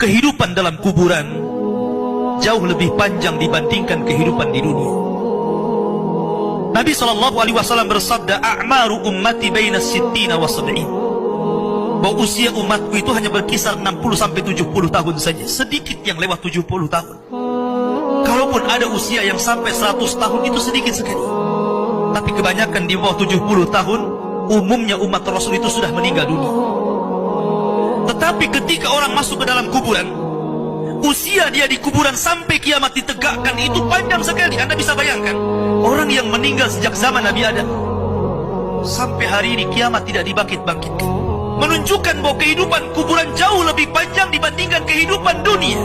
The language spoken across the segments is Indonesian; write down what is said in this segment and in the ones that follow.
kehidupan dalam kuburan jauh lebih panjang dibandingkan kehidupan di dunia. Nabi SAW bersabda, a'maru ummati baina sittina wa sab'in, bahwa usia umatku itu hanya berkisar 60-70 tahun saja. Sedikit yang lewat 70 tahun. Kalaupun ada usia yang sampai 100 tahun, itu sedikit sekali. Tapi kebanyakan di bawah 70 tahun, umumnya umat Rasul itu sudah meninggal dunia. Tetapi ketika orang masuk ke dalam kuburan, usia dia di kuburan sampai kiamat ditegakkan itu panjang sekali. Anda bisa bayangkan, orang yang meninggal sejak zaman Nabi Adam sampai hari ini kiamat tidak dibangkit-bangkitkan, menunjukkan bahwa kehidupan kuburan jauh lebih panjang dibandingkan kehidupan dunia.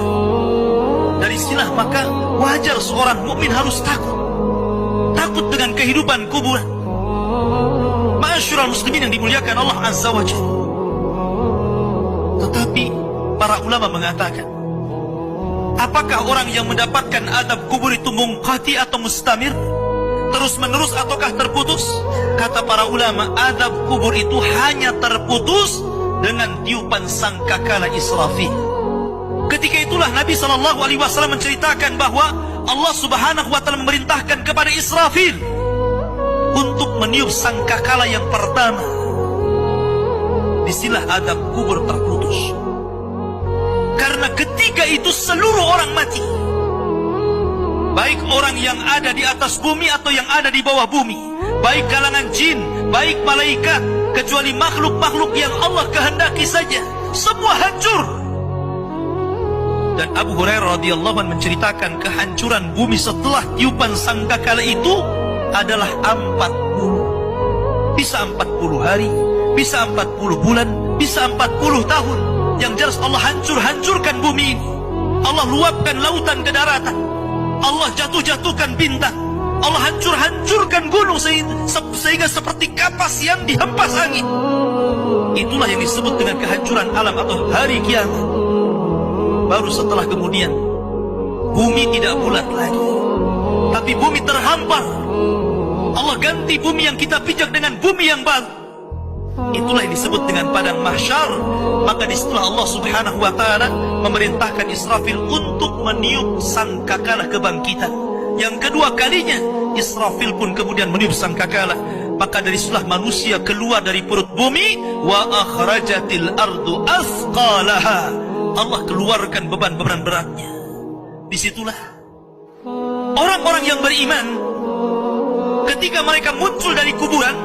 Dari sinilah maka wajar seorang mukmin harus takut dengan kehidupan kuburan. Ma'asyiral muslimin yang dimuliakan Allah Azza wa Jalla. Tetapi para ulama mengatakan, apakah orang yang mendapatkan adab kubur itu munqati atau mustamir, terus menerus ataukah terputus? Kata para ulama, adab kubur itu hanya terputus dengan tiupan sangkakala Israfil. Ketika itulah Nabi SAW menceritakan bahwa Allah Subhanahu wa Ta'ala memerintahkan kepada Israfil untuk meniup sangkakala yang pertama. Disinilah adab kubur terputus. Karena ketika itu seluruh orang mati, baik orang yang ada di atas bumi atau yang ada di bawah bumi, baik kalangan jin, baik malaikat, kecuali makhluk-makhluk yang Allah kehendaki saja, semua hancur. Dan Abu Hurairah radhiyallahu anhu menceritakan kehancuran bumi setelah tiupan sangkakala itu adalah 40. Bisa 40 hari, bisa 40 bulan, bisa 40 tahun. Yang jelas Allah hancurkan bumi ini. Allah luapkan lautan ke daratan. Allah jatuhkan bintang. Allah hancurkan gunung sehingga seperti kapas yang dihempas angin. Itulah yang disebut dengan kehancuran alam atau hari kiamat. Baru setelah kemudian bumi tidak bulat lagi, tapi bumi terhampar. Allah ganti bumi yang kita pijak dengan bumi yang baru. Itulah yang disebut dengan padang mahsyar. Maka disitulah Allah Subhanahu wa Ta'ala memerintahkan Israfil untuk meniup sangkakala kebangkitan. Yang kedua kalinya Israfil pun kemudian meniup sangkakala. Maka dari situlah manusia keluar dari perut bumi. Wa akhrajatil ardu athqalaha. Allah keluarkan beban-beban beratnya. Disitulah orang-orang yang beriman ketika mereka muncul dari kuburan,